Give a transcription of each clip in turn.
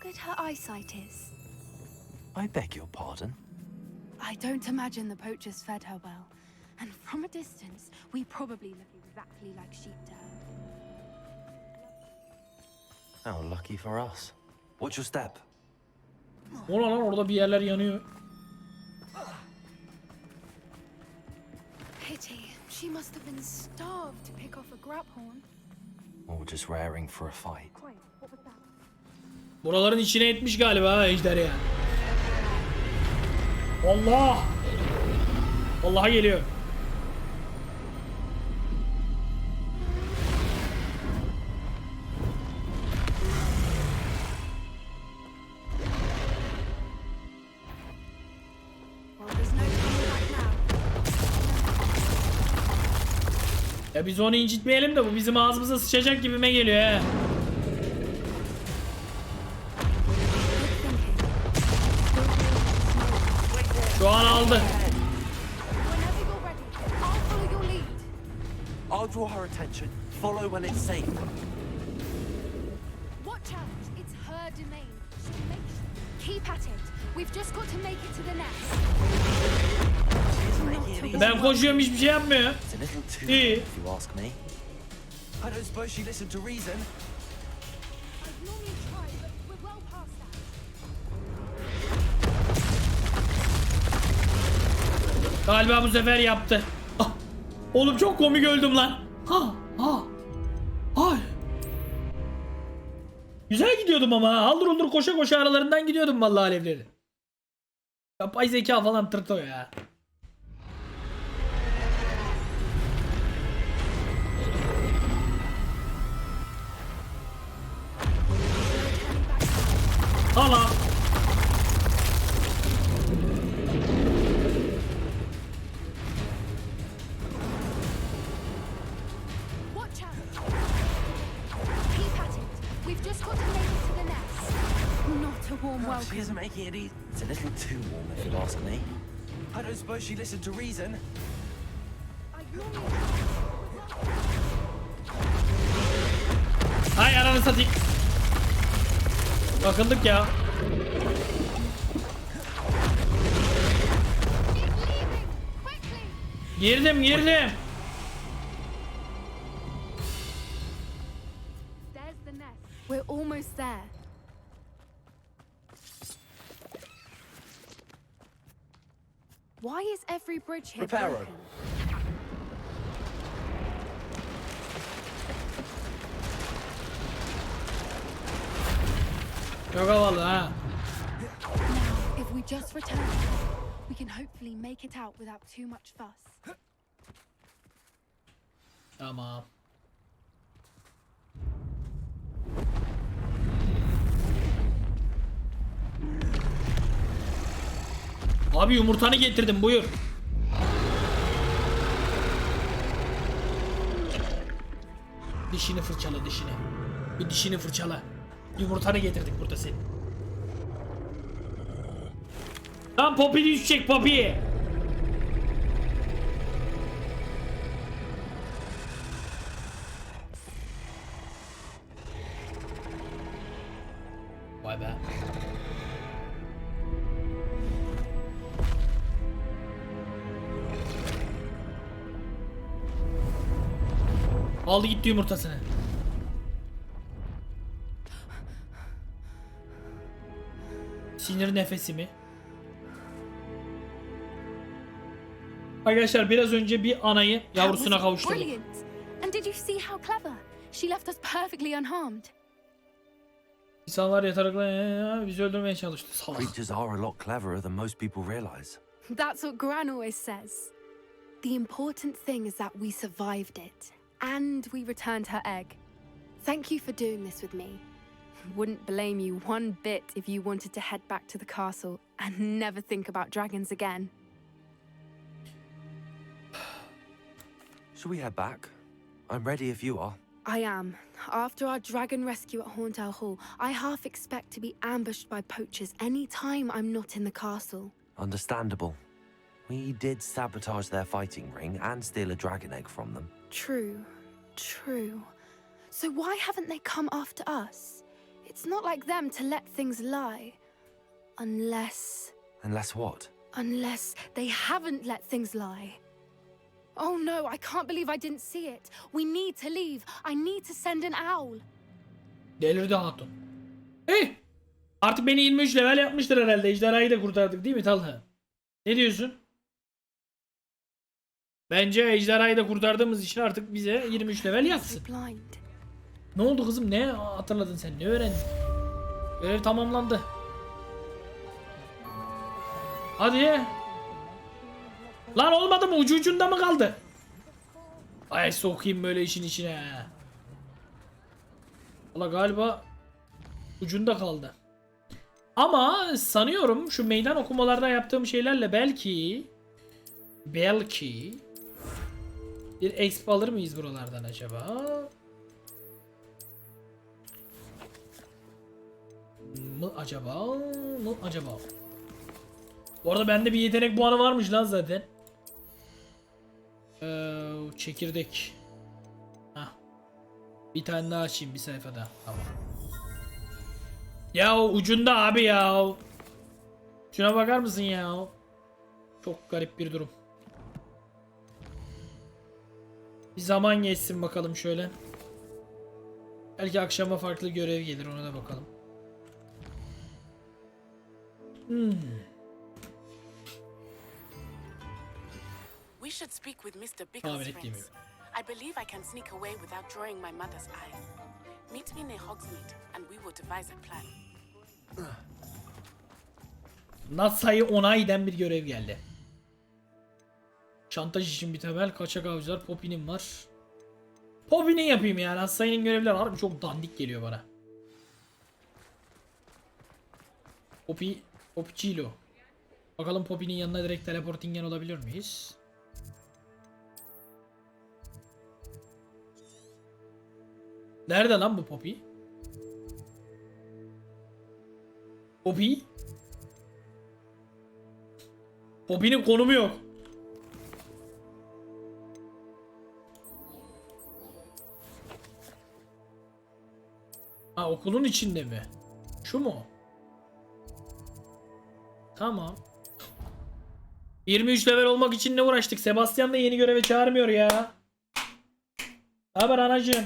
good her eyesight is. I beg your pardon? I don't imagine the poachers fed her well. And from a distance, we probably look exactly like sheep to her. How lucky for us. Watch your step. Ulan lan orada bir yerler yanıyor. Pity. She must have been starved to pick off a grabhorn. Or just raring for a fight. What was that? Buraların içine etmiş galiba ha ejder ya. Allah! Allah'a geliyor. Ya biz onu incitmeyelim de bu bizim ağzımıza sıçacak gibime geliyor he. Şu an aldı. I'll draw her attention. Follow when it's safe. Watch out! It's her domain. So make sure. Keep at it. We've just got to make it to the nest. Ben koşuyorum hiçbir şey yapmıyor. It's a little too İyi. if you ask me. I don't suppose she listened to reason. I've normally tried, but we're well past that. Galiba bu sefer yaptı. Ah, oğlum çok komik öldüm lan. Ha ha. Ay. Güzel gidiyordum ama haldır uldur koşa koşa aralarından gidiyordum vallahi alevleri. Yapay zeka falan tırto ya. Hala. Watch out! Keep at it. We've just got to make it to the nest. Not a warm She welcome. isn't making it easy. It's a little too warm if you ask me. I don't suppose she listened to reason. I've normally Hay ananı satayım. Bakıldık ya. Girdim. There's the nest. We're almost there. Why is every bridge here Reparo. broken? Çok havalı ha. Now, if we just return to her, we can hopefully make it out without too much fuss. Tamam. Abi yumurtanı getirdim buyur. Dişini fırçala dişini. Bir dişini fırçala. Yumurtanı getirdik burada senin. Lan Poppy düşecek Poppy. Vay be. Aldı gitti yumurtasını. Sinir nefesi mi? Arkadaşlar biraz önce bir anayı yavrusuna kavuşturduk. Brilliant. And did you see how clever? She left us perfectly unharmed. İnsanlar yatarakla bizi öldürmeye çalıştı. Salak. Creatures are a lot cleverer than most people realize. That's what Gran always says. The important thing is that we survived it. And we returned her egg. Thank you for doing this with me. Wouldn't blame you one bit if you wanted to head back to the castle and never think about dragons again. Shall we head back? I'm ready if you are. I am. After our dragon rescue at Hauntow Hall, I half expect to be ambushed by poachers any time I'm not in the castle. Understandable. We did sabotage their fighting ring and steal a dragon egg from them. True. So why haven't they come after us? It's not like them to let things lie. Unless what? Unless they haven't let things lie. Oh no, I can't believe I didn't see it. We need to leave. I need to send an owl. Delirdi hatun. Artık beni 23 level yapmıştır herhalde. Ejderhayı da kurtardık değil mi Talha? Ne diyorsun? Bence ejderhayı da kurtardığımız için artık bize 23 level yapsın. Ne oldu kızım? Ne hatırladın sen? Ne öğrendin? Görev tamamlandı. Hadi. Lan olmadı mı? Ucu ucunda mı kaldı? Ay sokayım böyle işin içine. Valla galiba ucunda kaldı. Ama sanıyorum şu meydan okumalarda yaptığım şeylerle belki bir exp alır mıyız buralardan acaba? Mı acaba? Bu arada bende bir yetenek puanı varmış lan zaten. Çekirdek. Hah. Bir tane daha açayım bir sayfada. Tamam. Ya ucunda abi ya. Şuna bakar mısın ya? Çok garip bir durum. Bir zaman geçsin bakalım şöyle. Belki akşama farklı görev gelir, ona da bakalım. We should speak with Mr. Tahmin Bickle's ettiğim friends. I believe I can sneak away without drawing my mother's eye. Meet me near Hogsmeade and we will devise a plan. NASA'yı onay eden bir görev geldi. Şantaj için bir temel, kaçak avcılar, Poppy'nin var. Poppy'nin yapayım ya. NASA'nın görevleri harbi çok dandik geliyor bana. Poppy'cilo. Bakalım Poppy'nin yanına direkt teleportingen olabilir miyiz? Nerede lan bu Poppy? Poppy'nin konumu yok. Ha, okulun içinde mi? Şu mu? Tamam. 23 level olmak için ne uğraştık? Sebastian da yeni göreve çağırmıyor ya. Haber anacığım.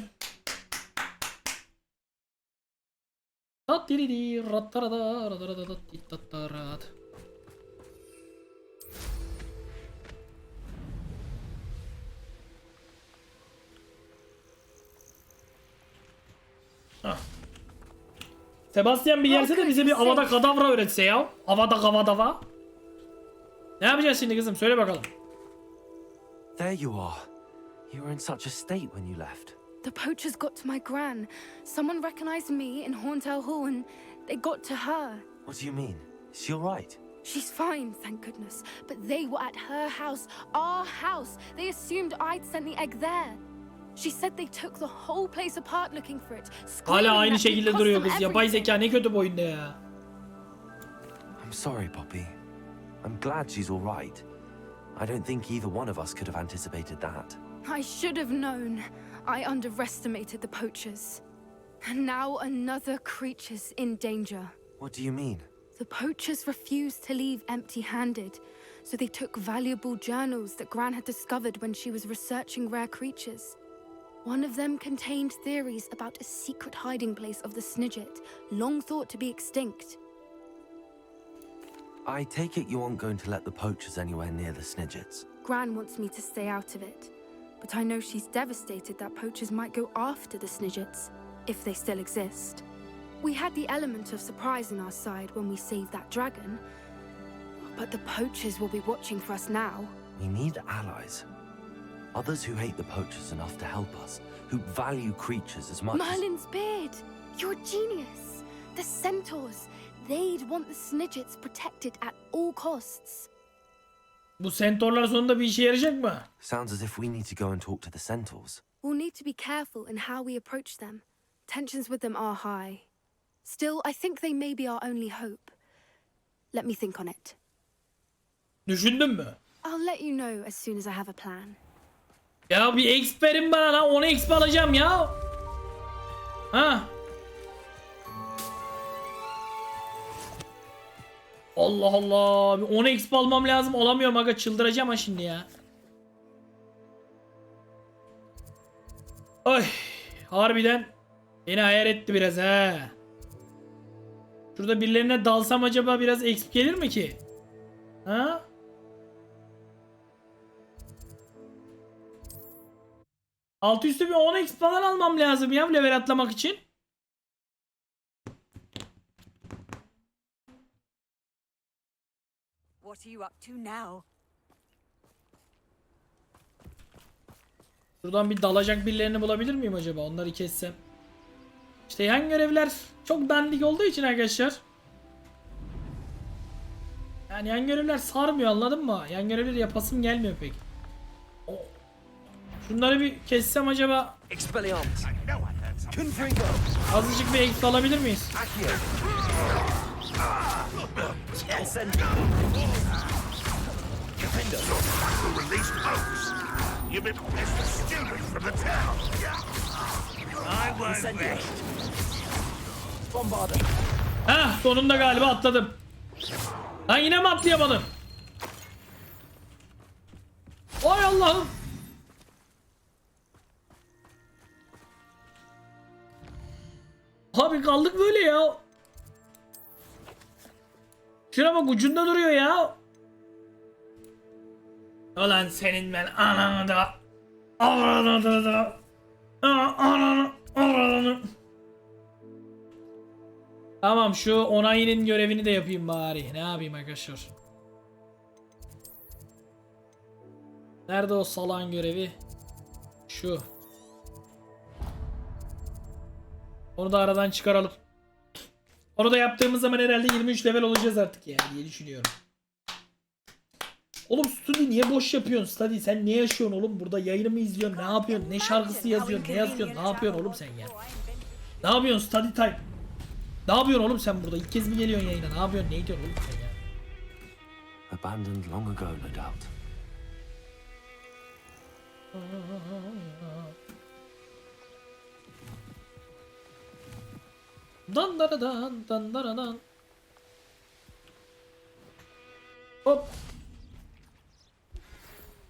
Sebastian bir gelse de bize bir avada kadavra öğretse ya. Avada kavadava. Ne yapacağız şimdi kızım? Söyle bakalım. There you are. You were in such a state when you left. The poachers got to my gran. Someone recognized me in Horntail Hall and they got to her. What do you mean? Is she all right? She's fine, thank goodness. But they were at her house, our house. They assumed I'd sent the egg there. She said they took the whole place apart looking for it. Hala aynı şekilde duruyor kız. Yapay zeka ne kötü bu oyunda ya. I'm sorry, Poppy. I'm glad she's all right. I don't think either one of us could have anticipated that. I should have known. I underestimated the poachers. And now another creature's in danger. What do you mean? The poachers refused to leave empty-handed, so they took valuable journals that Gran had discovered when she was researching rare creatures. One of them contained theories about a secret hiding place of the Snidget, long thought to be extinct. I take it you aren't going to let the poachers anywhere near the Snidgets. Gran wants me to stay out of it, but I know she's devastated that poachers might go after the Snidgets, if they still exist. We had the element of surprise on our side when we saved that dragon, but the poachers will be watching for us now. We need allies. Others who hate the poachers enough to help us, who value creatures as much Merlin's beard! You're a genius! The centaurs! They'd want the Snidgets protected at all costs. Bu centaurlar sonunda bir işe yarayacak mı? Sounds as if we need to go and talk to the centaurs. We'll need to be careful in how we approach them. Tensions with them are high. Still, I think they may be our only hope. Let me think on it. Düşündün mü? I'll let you know as soon as I have a plan. Ya bir exp verin bana lan. 10 exp alacağım ya. Ha. Allah Allah. Bir 10 exp almam lazım. Olamıyorum aga, çıldıracağım ha şimdi ya. Ay, harbiden beni ayar etti biraz ha. Şurada birilerine dalsam acaba biraz exp gelir mi ki? Ha? Altı üstü bir 10 exp falan almam lazım ya level atlamak için. What are you up to now? Şuradan bir dalacak birilerini bulabilir miyim acaba? Onları kessem. İşte yan görevler çok dandik olduğu için arkadaşlar. Yani yan görevler sarmıyor, anladın mı? Yan görevleri yapasım gelmiyor pek. Şunları bir kessem acaba Expelliarmus. Confringo. azıcık bir exp alabilir miyiz? Accio. Incendio. Defender. Released hoax. You've been Mr. Stupid from the town. I won't Incendio. be. Bombarder. Heh, sonunda galiba atladım. Lan yine mi atlayamadım? Ay Allah'ım. Abi kaldık böyle ya. Şuna bak, ucunda duruyor ya. Ulan senin ben ananı da avradını da ananı. Tamam, şu onayının görevini de yapayım bari. Ne yapayım arkadaşlar? Nerede o salan görevi? Şu. Onu da aradan çıkaralım. Onu da yaptığımız zaman herhalde 23 level olacağız artık yani diye düşünüyorum. Oğlum Studi niye boş yapıyorsun Studi? Sen ne yaşıyorsun oğlum? Burada yayını mı izliyorsun? Ne yapıyorsun? Ne şarkısı yazıyorsun? Ne yazıyorsun? Ne yapıyorsun oğlum sen ya? Ne yapıyorsun Studi time? Ne yapıyorsun oğlum sen burada? İlk kez mi geliyorsun yayına? Ne yapıyorsun? Ne ediyorsun oğlum sen ya? Abandoned long ago, no doubt. Dan dan dan dan dan dan. Hop.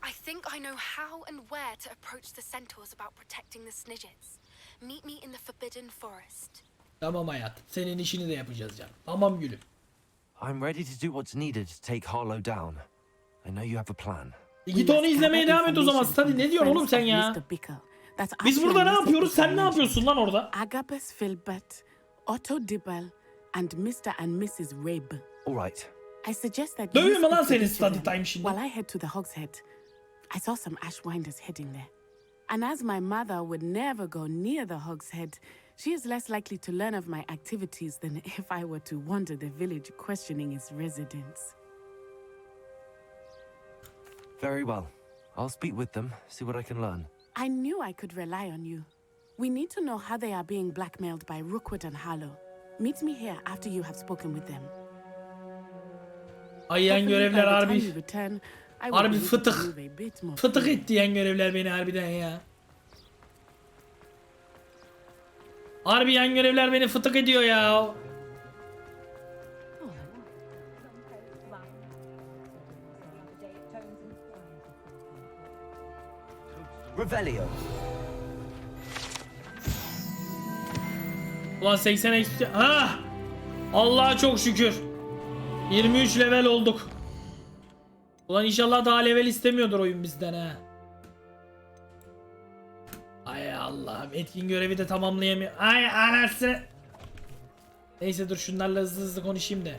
I think I know how and where to approach the centaurs about protecting the Snidgets. Meet me in the Forbidden Forest. Tamam hayatım. Senin işini de yapacağız canım. Tamam gülüm. I'm ready to do what's needed to take Harlow down. I know you have a plan. Git onu izlemeye devam et o zaman. Stadi ne diyorsun oğlum sen ya? Biz burada ne yapıyoruz? Sen ne yapıyorsun lan orada? Agabus Filbert, Otto Dibble, and Mr. and Mrs. Rabe. All right. I suggest that Dövüyor mu lan speak to senin each of study them time şimdi? while I head to the Hogshead. I saw some Ashwinders heading there. And as my mother would never go near the Hogshead, she is less likely to learn of my activities than if I were to wander the village questioning its residents. Very well. I'll speak with them, see what I can learn. I knew I could rely on you. We need to know how they are being blackmailed by Rookwood and Harlow. Meet me here after you have spoken with them. Ay yan Hopefully görevler by the time harbi. you return, I will Harbi be able to fıtık. move a bit more Fıtık freely. etti yan görevler beni harbiden ya. Harbi yan görevler beni fıtık ediyor ya. Revelio. Ulan 80 XP. Ha! Allah'a çok şükür. 23 level olduk. Ulan inşallah daha level istemiyordur oyun bizden ha. Ay Allah'ım, etkin görevi de tamamlayamıyor. Ay anasını. Neyse dur şunlarla hızlı hızlı konuşayım da.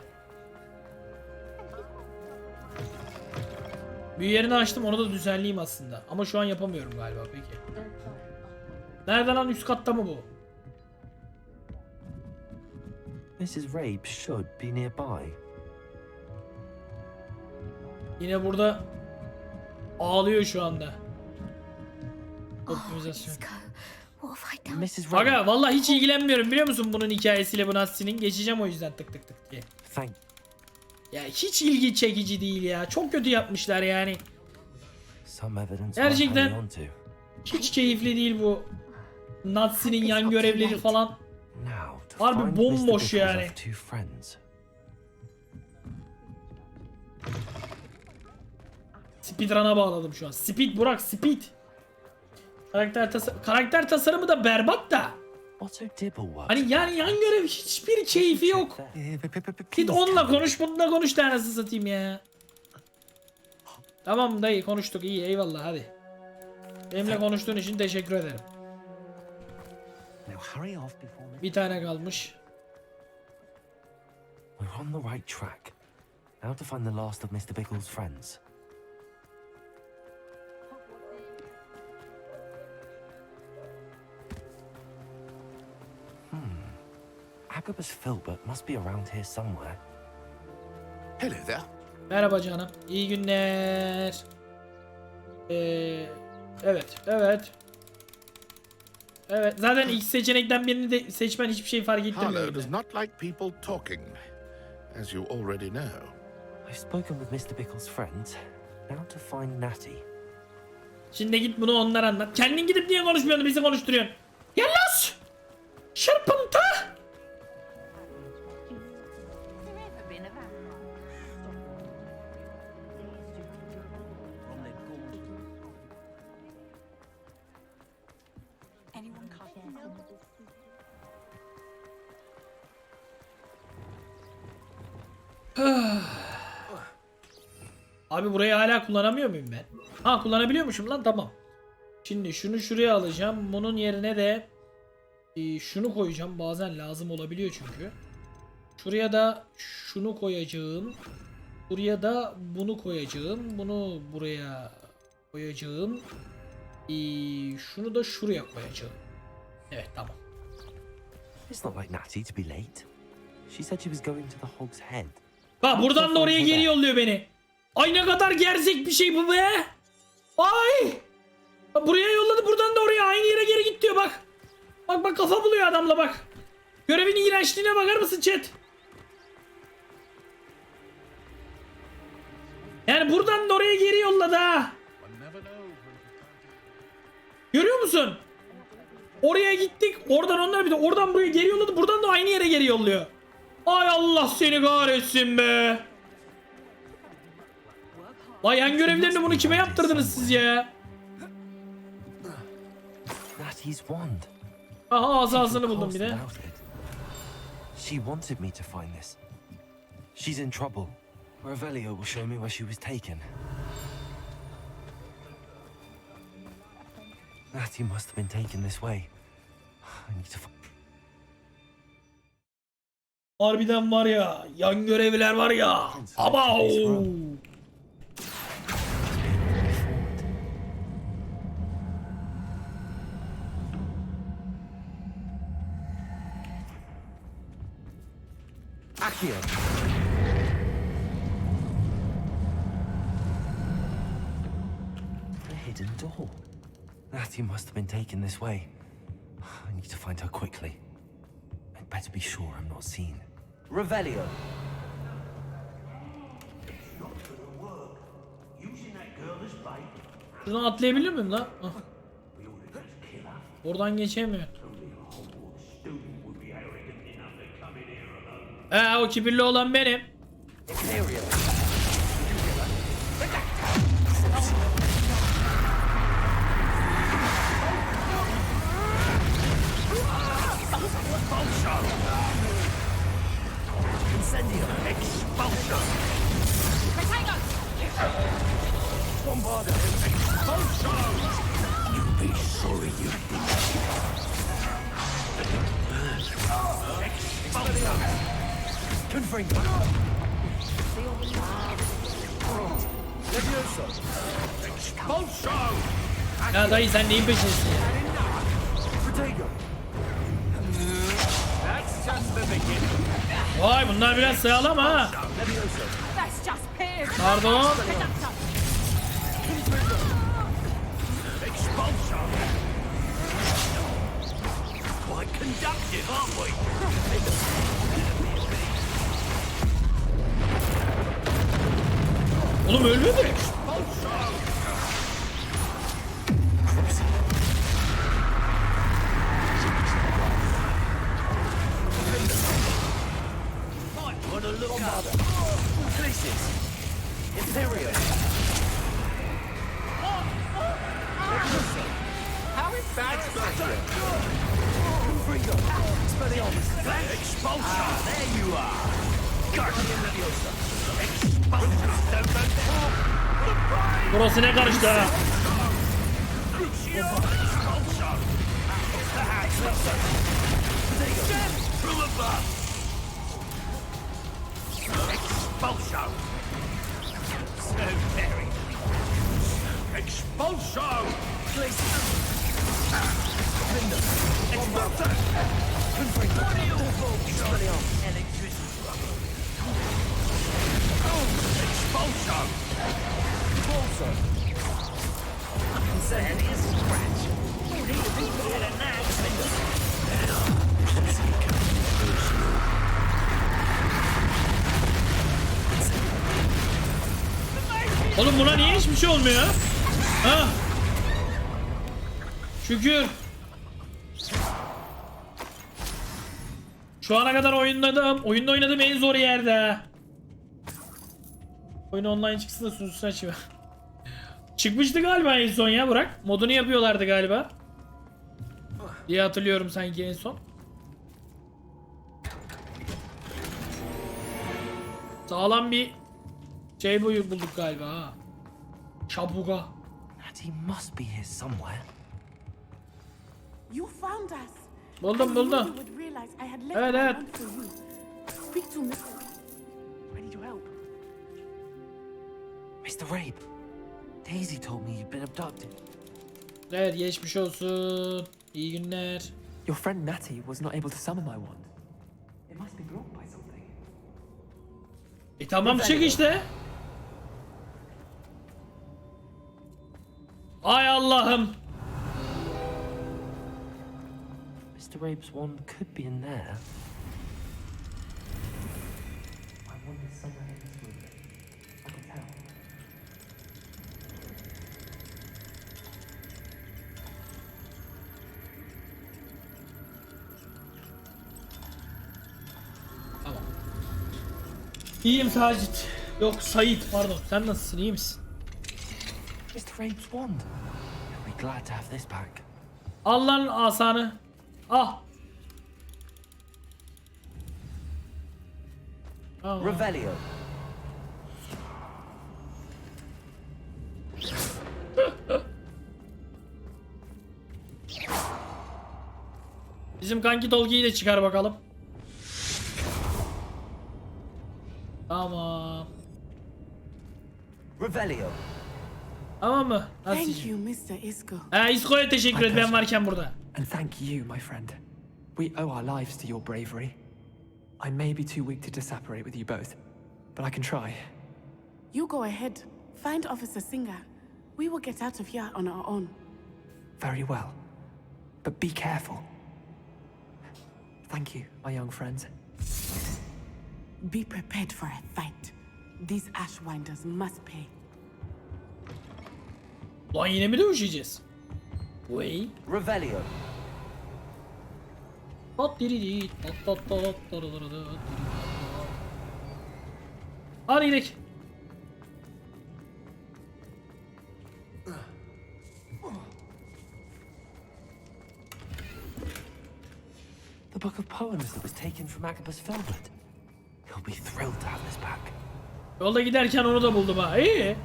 Büyü yerini açtım, onu da düzenleyeyim aslında. Ama şu an yapamıyorum galiba peki. Nerede lan, üst katta mı bu? Mrs. Rabe should be nearby. Yine burada ağlıyor şu anda. Optimizasyon. What have I done? Mrs. Rabe. Aga vallahi hiç ilgilenmiyorum biliyor musun bunun hikayesiyle, bu Nazi'nin. Geçeceğim o yüzden tık tık tık diye. Thank. Ya hiç ilgi çekici değil ya. Çok kötü yapmışlar yani. Some evidence worth Gerçekten hanging on to. hiç keyifli değil bu Nazi'nin yan görevleri falan. Now to Harbi find bomboş Mr. Bickle's yani. other two friends. Speedrun'a bağladım şu an. Speed Burak, speed. Karakter tasarımı da berbat da. Otto Dibble was. Hani yani yan görev hiçbir keyfi yok. Git onunla konuş, bununla konuş da anasını satayım ya. Tamam dayı, konuştuk, iyi, eyvallah, hadi. Benimle konuştuğun için teşekkür ederim. Now hurry off before Bir tane kalmış. We're on the right track. Now to find the last of Mr. Bickle's friends. Agabus Filbert must be around here somewhere. Hello there. Merhaba canım. İyi günler. Evet, evet. Evet, zaten ilk seçenekten birini de seçmen hiçbir şey fark ettirmiyor. Harlow yine. does not like people talking, as you already know. I've spoken with Mr. Bickle's friends. Now to find Natty. Şimdi git bunu onlara anlat. Kendin gidip niye konuşmuyorsun, bizi konuşturuyorsun? Yalnız! Şırpıntı! Abi burayı hala kullanamıyor muyum ben? Ha, kullanabiliyormuşum lan, tamam. Şimdi şunu şuraya alacağım. Bunun yerine de şunu koyacağım. Bazen lazım olabiliyor çünkü. Şuraya da şunu koyacağım. Buraya da bunu koyacağım. Bunu buraya koyacağım. Şunu da şuraya koyacağım. Evet, tamam. It's not like Natty to be late. She said she was going to the Hog's Head. Bak buradan da oraya geri yolluyor beni. Ay ne kadar gerzek bir şey bu be. Ay. Buraya yolladı, buradan da oraya, aynı yere geri git diyor bak. Bak bak, kafa buluyor adamla bak. Görevin iğrençliğine bakar mısın chat? Yani buradan da oraya geri yolladı ha. Görüyor musun? Oraya gittik, oradan onlar bir de oradan buraya geri yolladı, buradan da aynı yere geri yolluyor. Ay Allah seni kahretsin be. Vay, yan görevlerini bunu kime yaptırdınız siz ya? Natty's wand. Aha, asasını buldum bir de. Without it. She wanted me to find this. She's in trouble. Revelio will show me where she was taken. Natty must have been taken this way. I need to find... Harbiden var ya, yan görevler var ya. Abav. Accio! A hidden door. Natty must have been taken this way. I need to find her quickly. I'd better be sure I'm not seen. Revelio! Şuradan atlayabilir miyim lan? Ah. Oradan geçemiyor. O kibirli olan benim. Ya dayı sen neyin peşindesin ya? Vay, bunlar biraz sağlam ha. Pardon. Oğlum ölmedi mi? Imperial. How embarrassing! Freedom. Expelliarmus. Expulsion. There you are. Guardian Leviosa. Expulsion. Burası ne karıştı ha? Crucio. Expulsion. From above. Expulsion. So very. Expulsion. Expulsion. Oğlum buna niye hiçbir şey olmuyor? Ha? Şükür. Şu ana kadar oyunda oynadığım en zor yerde. Oyun online çıksın da sunucusunu açayım. Çıkmıştı galiba en son ya Burak. Modunu yapıyorlardı galiba. Diye hatırlıyorum sanki en son. Sağlam bir şey bulduk galiba ha. Şabuga. He must be here somewhere. You found us. Buldum, I knew buldum. you would realize I had left Evet, my evet. wand for you. Speak to Mr. I need your help. Mr. Rabe, Daisy told me you've been abducted. Evet, geçmiş olsun. İyi günler. Your friend Natty was not able to summon my wand. It must be blocked by something. Tamam çık işte. Ay Allah'ım. Mr. Rabe's wand could be in there. My wand is somewhere in this room. I can tell. Tamam. İyiyim Sacit. Yok Sait pardon. Sen nasılsın, iyi misin? Mr. Rabe's wand. He'll be glad to have this back. Al lan asanı. Ah. Aa. Revelio. Bizim kanki Tolki'yi de çıkar bakalım. Tamam. Revelio. Tamam mı? Nasıl Thank diyeceğim? you, Mr. Isco. İsko'ya teşekkür et ben varken burada. And thank you, my friend. We owe our lives to your bravery. I may be too weak to disapparate with you both, but I can try. You go ahead. Find Officer Singer. We will get out of here on our own. Very well. But be careful. Thank you, my young friends. Be prepared for a fight. These Ashwinders must pay. Lan yine mi dövüşeceğiz? Vay. Revelio. Hadi gidelim. The book of poems that was taken from Agabus Filbert. He'll be thrilled to have this back. Yolda giderken onu da buldum ha. İyi.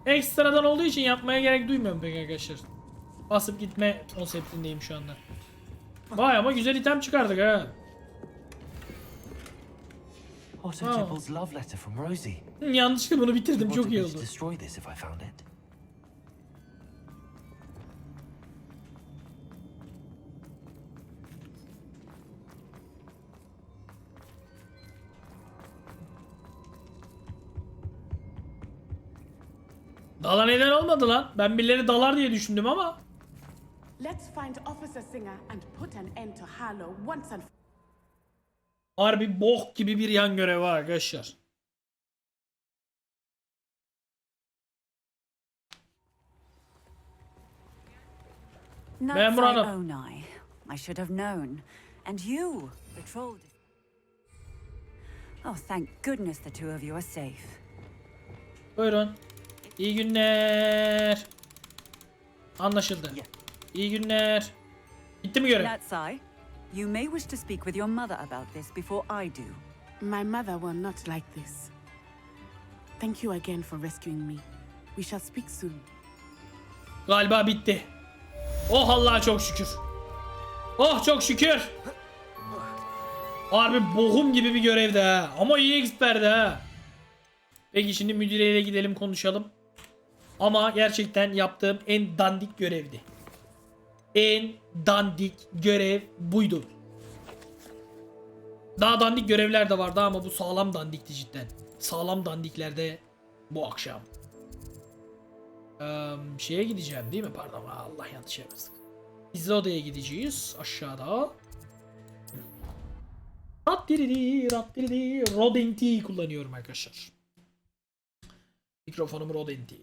Ekstradan olduğu için yapmaya gerek duymuyorum pek arkadaşlar. Basıp gitme konseptindeyim şu anda. Vay ama güzel item çıkardık ha. Otto Oh. Jibble's love letter from Rosie. Yanlışlıkla bunu bitirdim, çok iyi Wanted me to oldu. destroy this if I found it. Dala neden olmadı lan? Ben birileri dalar diye düşündüm ama. Let's find Officer Singer and put an end to Harlow once and Harbi bok gibi bir yan görev var arkadaşlar. Memur hanım. Onai. I should have known. And you, patrolled. Oh, thank goodness the two of you are safe. Buyurun. İyi günler. Anlaşıldı. İyi günler. Bitti mi görev? Natsai, you may wish to speak with your mother about this before I do. My mother will not like this. Thank you again for rescuing me. We shall speak soon. Galiba bitti. Oh Allah'a çok şükür. Oh çok şükür. Harbi bohum gibi bir görevdi ha. Ama iyi experdi ha. Peki şimdi müdüreyle gidelim konuşalım. Ama gerçekten yaptığım en dandik görevdi. En dandik görev buydu. Daha dandik görevler de vardı ama bu sağlam dandikti cidden. Sağlam dandiklerde bu akşam. Şeye gideceğim değil mi? Pardon Allah yanlış yapmıştık. Gizli odaya gideceğiz aşağıda. Rodenti kullanıyorum arkadaşlar. Mikrofonum Rodenti.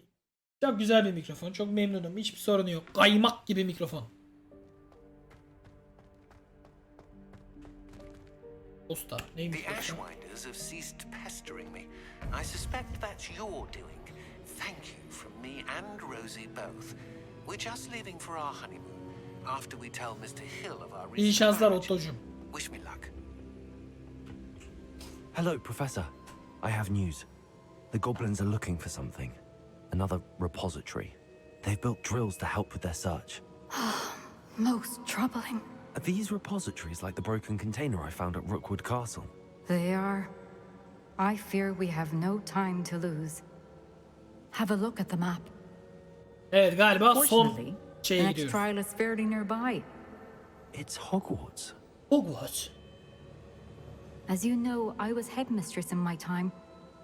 Çok güzel bir mikrofon. Çok memnunum. Hiçbir sorunu yok. Kaymak gibi mikrofon. Usta neymiş? The Ashwinders have ceased pestering me. I suspect that's your doing. Thank you from me and Rosie both. We're just leaving for our honeymoon. After we tell Mr. Hill of our recent İyi şanslar marriage. Otto'cum. Wish me luck. Hello, Professor. I have news. The goblins are looking for something. Another repository. They've built drills to help with their search. Most troubling. Are these repositories like the broken container I found at Rookwood Castle? They are. I fear we have no time to lose. Have a look at the map. Evet galiba son Fortunately, the şeye next gidiyoruz. trial is fairly nearby. It's Hogwarts. Hogwarts. As you know, I was headmistress in my time.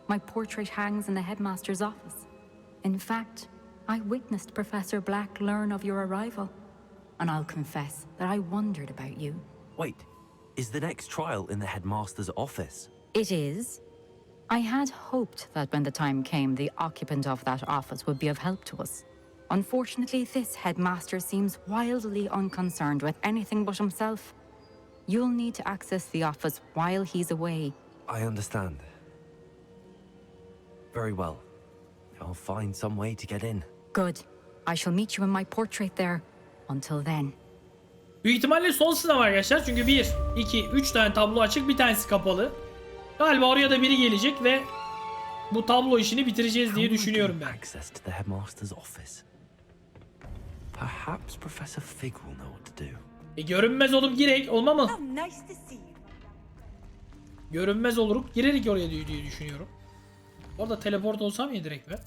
My portrait hangs in the headmaster's office. In fact, I witnessed Professor Black learn of your arrival. And I'll confess that I wondered about you. Wait, is the next trial in the headmaster's office? It is. I had hoped that when the time came, the occupant of that office would be of help to us. Unfortunately, this headmaster seems wildly unconcerned with anything but himself. You'll need to access the office while he's away. I understand. Very well. I'll find some way to get in. Good. I shall meet you in my portrait there. Until then. Büyük ihtimalle son sınav arkadaşlar. Çünkü 1, 2, 3 tane tablo açık. Bir tanesi kapalı. Galiba oraya da biri gelecek ve bu tablo işini bitireceğiz diye düşünüyorum ben. Access to the headmaster's office. Perhaps Professor Fig will know what to do. Görünmez olup girek olma mı? Nice to see you. Görünmez olup girerik oraya diye düşünüyorum. Orada teleport olsam ya direkt be.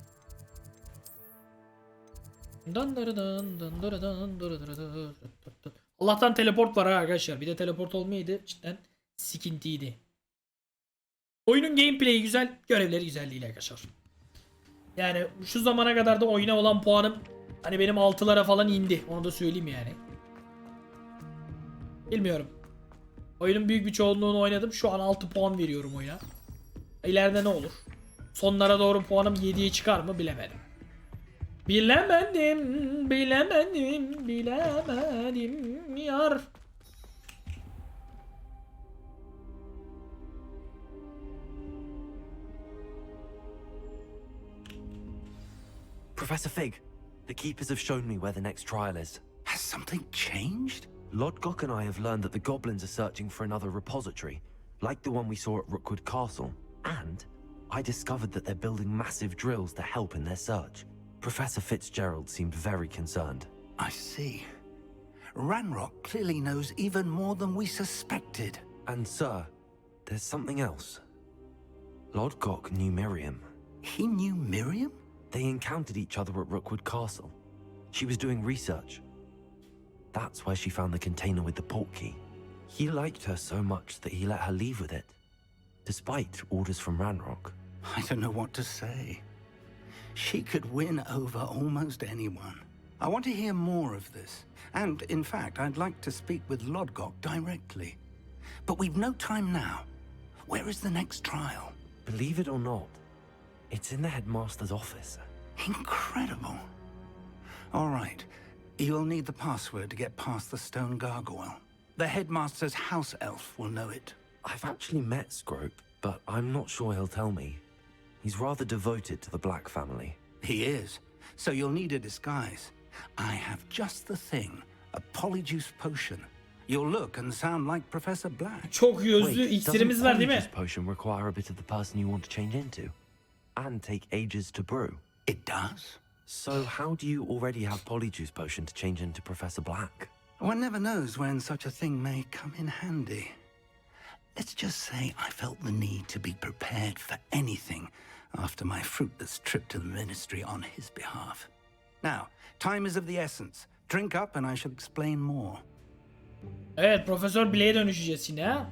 Allah'tan teleport var ha arkadaşlar. Bir de teleport olmayaydı cidden sikintiydi. Oyunun gameplay'i güzel, görevleri güzel değil arkadaşlar. Yani şu zamana kadar da oyuna olan puanım hani benim 6'lara falan indi. Onu da söyleyeyim yani. Bilmiyorum. Oyunun büyük bir çoğunluğunu oynadım. Şu an 6 puan veriyorum oyuna. İleride ne olur? Sonlara doğru puanım 7'ye çıkar mı bilemedim. Bilemedim yar. Professor Fig, the keepers have shown me where the next trial is. Has something changed? Lodgok and I have learned that the goblins are searching for another repository, like the one we saw at Rookwood Castle. And I discovered that they're building massive drills to help in their search. Professor Fitzgerald seemed very concerned. I see. Ranrock clearly knows even more than we suspected. And sir, there's something else. Lodgok knew Miriam. He knew Miriam? They encountered each other at Rookwood Castle. She was doing research. That's where she found the container with the portkey. He liked her so much that he let her leave with it, despite orders from Ranrock. I don't know what to say. She could win over almost anyone. I want to hear more of this. And, in fact, I'd like to speak with Lodgok directly. But we've no time now. Where is the next trial? Believe it or not, it's in the headmaster's office. Incredible. All right. You'll need the password to get past the stone gargoyle. The headmaster's house elf will know it. I've actually met Scrope, but I'm not sure he'll tell me. He's rather devoted to the Black family. He is. So you'll need a disguise. I have just the thing. A polyjuice potion. You'll look and sound like Professor Black. Çok gözlü Wait, iksirimiz doesn't var değil mi? Polyjuice potion require a bit of the person you want to change into? And take ages to brew? It does? So how do you already have Polyjuice potion to change into Professor Black? One never knows when such a thing may come in handy. Let's just say I felt the need to be prepared for anything after my fruitless trip to the ministry on his behalf. Now, time is of the essence. Drink up and I shall explain more. Evet, Profesör Black'e dönüşeceğiz yine ha.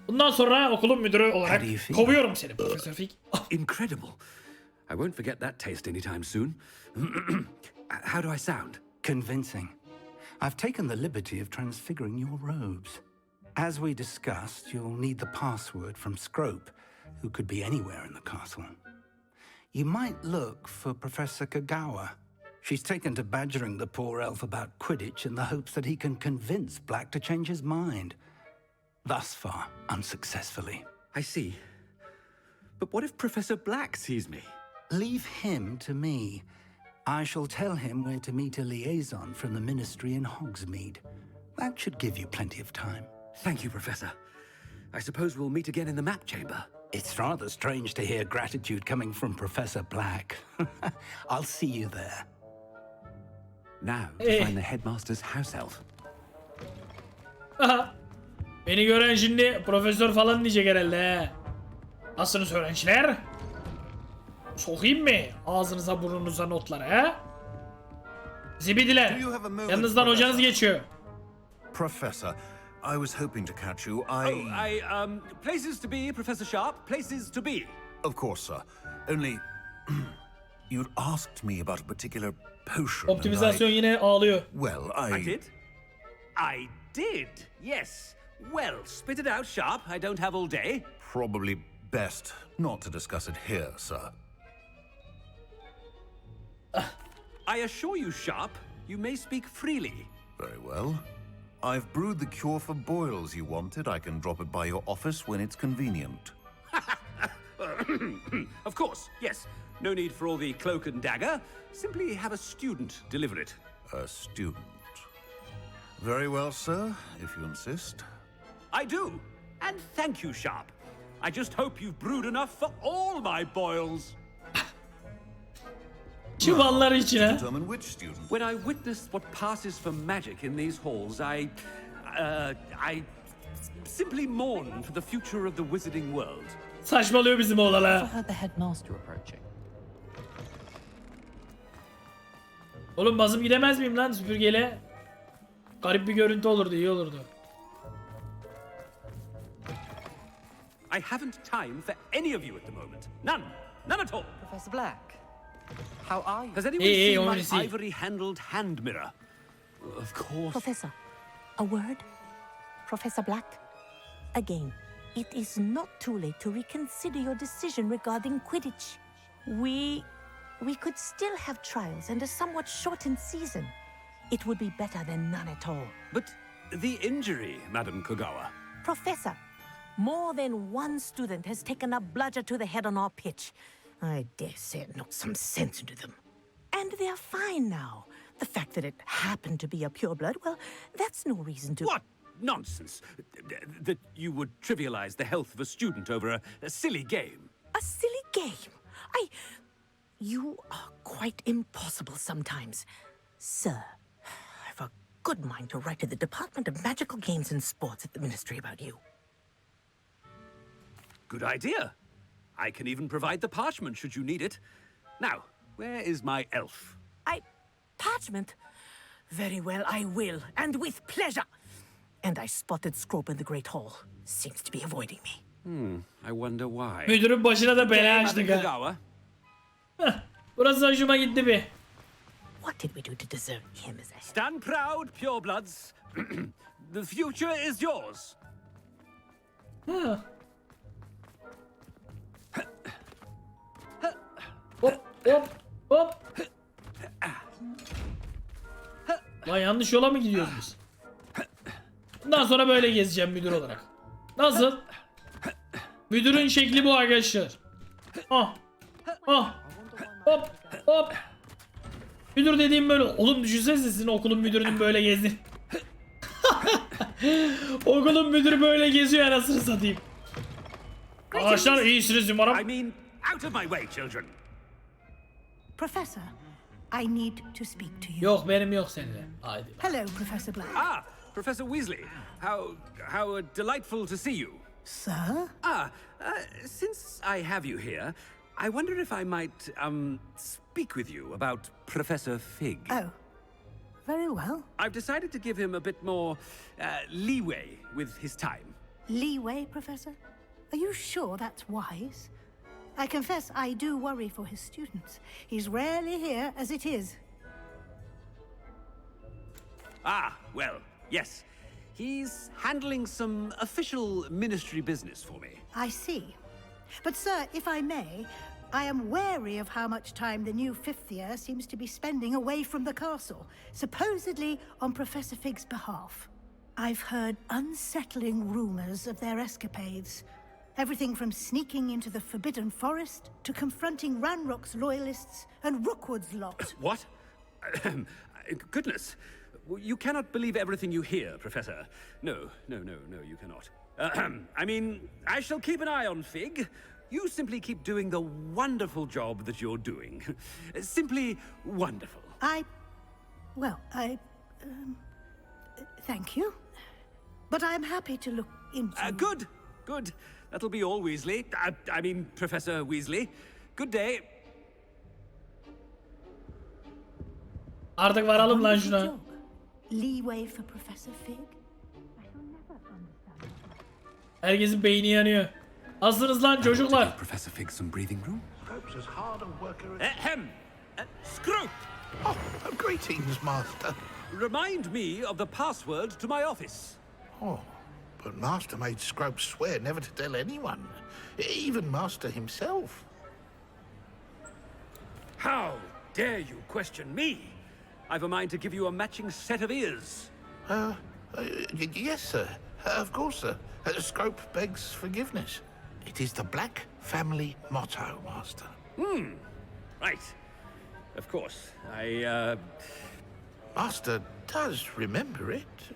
Bundan sonra okulun müdürü olarak kovuyorum seni Profesör Fig. Incredible. I won't forget that taste anytime soon. How do I sound? Convincing. I've taken the liberty of transfiguring your robes. As we discussed, you'll need the password from Scrope, who could be anywhere in the castle. You might look for Professor Kagawa. She's taken to badgering the poor elf about Quidditch in the hopes that he can convince Black to change his mind. Thus far, unsuccessfully. I see. But what if Professor Black sees me? Leave him to me. I shall tell him where to meet a liaison from the ministry in Hogsmeade. That should give you plenty of time. Thank you, Professor. I suppose we'll meet again in the map chamber. It's rather strange to hear gratitude coming from Professor Black. I'll see you there. Now to find the headmaster's house elf. Aha. Beni gören şimdi profesör falan diyecek herhalde he. Nasılsınız öğrenciler? Sokayım mı ağzınıza burnunuza notları he? Zibidiler. Yanınızdan hocanız geçiyor. Professor, I was hoping to catch you. Places to be, Professor Sharp. Places to be. Of course, sir. Only you'd asked me about a particular potion. Optimizasyon yine ağlıyor. Well, I did. I did. Yes. Well, spit it out, Sharp. I don't have all day. Probably best not to discuss it here, sir. I assure you, Sharp, you may speak freely. Very well. I've brewed the cure for boils you wanted. I can drop it by your office when it's convenient. Of course, yes. No need for all the cloak and dagger. Simply have a student deliver it. A student. Very well, sir, if you insist. I do. And thank you, Sharp. I just hope you've brewed enough for all my boils. Çuvallar içine. Determine which student. When I witnessed what passes for magic in these halls, I simply mourn for the future of the wizarding world. Saçmalıyor bizim oğlan ha. heard the headmaster approaching. Oğlum basıp gidemez miyim lan süpürgeyle? Garip bir görüntü olurdu, iyi olurdu. I haven't time for any of you at the moment. None. None at all. Professor Black, how are you? Has anyone Hey, seen I my wanna see. ivory-handled hand mirror? Of course. Professor, a word? Professor Black? Again, it is not too late to reconsider your decision regarding Quidditch. We could still have trials and a somewhat shortened season. It would be better than none at all. But the injury, Madam Kagawa. Professor, more than one student has taken a bludger to the head on our pitch. I dare say it knocked some sense into them. And they're fine now. The fact that it happened to be a pureblood, well, that's no reason to... What nonsense! That you would trivialize the health of a student over a silly game. A silly game? You are quite impossible sometimes. Sir, I've a good mind to write to the Department of Magical Games and Sports at the Ministry about you. Good idea. I can even provide the parchment should you need it. Now, where is my elf? Parchment? Very well, I will, and with pleasure. And I spotted Scrope in the Great Hall. Seems to be avoiding me. I wonder why. Müdürün başına da bela açtık ha. Kagawa, Burası hoşuma gitti bir. What did we do to deserve him as a... stand proud, purebloods. The future is yours. Ha. Lan yanlış yola mı gidiyoruz biz? Bundan sonra böyle gezeceğim müdür olarak. Nasıl? Müdürün şekli bu arkadaşlar. Ah. Ah. Hop. Hop. Müdür dediğim böyle. Oğlum düşünsenize sizin okulun müdürünün böyle gezdiğini. Okulun müdürü böyle geziyor, anasını satayım. Arkadaşlar iyisiniz umarım. I mean, out of my way, children. Professor, I need to speak to you. Yok benim yok seninle. Haydi. Hello, Professor Black. Ah, Professor Weasley. How delightful to see you. Sir? Since I have you here, I wonder if I might, speak with you about Professor Fig. Oh, very well. I've decided to give him a bit more, leeway with his time. Leeway, Professor? Are you sure that's wise? I confess I do worry for his students. He's rarely here as it is. Ah, well, yes. He's handling some official ministry business for me. I see. But, sir, if I may, I am wary of how much time the new fifth year seems to be spending away from the castle, supposedly on Professor Fig's behalf. I've heard unsettling rumors of their escapades. Everything from sneaking into the Forbidden Forest to confronting Ranrock's loyalists and Rookwood's lot. What? Goodness. You cannot believe everything you hear, Professor. No, you cannot. I mean, I shall keep an eye on Fig. You simply keep doing the wonderful job that you're doing. Simply wonderful. Thank you. But I'm happy to look into... Good. That'll be all, Weasley. I mean, Professor Weasley. Good day. Artık varalım lan şuna. Leeway for Professor Fig? Herkesin beyni yanıyor. Hazırız lan çocuklar. Professor Fig some breathing room? Ahem! Scrope! Oh, greetings, Master. Remind me of the password to my office. Oh, but Master made Scrope swear never to tell anyone, even Master himself. How dare you question me? I've a mind to give you a matching set of ears. Yes, sir. Of course, sir. Scrope begs forgiveness. It is the Black family motto, Master. Right. Of course. Master does remember it.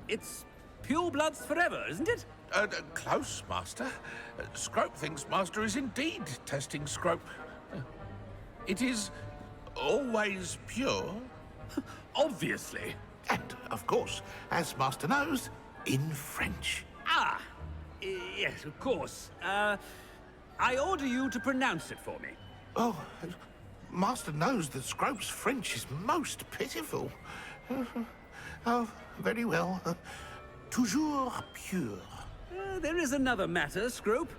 It's pure bloods forever, isn't it? Close, Master. Scrope thinks Master is indeed testing Scrope. It is always pure. Obviously. And, of course, as Master knows, in French. Yes, of course. I order you to pronounce it for me. Oh, Master knows that Scrope's French is most pitiful. Oh, very well. Toujours pure. There is another matter, Scrope.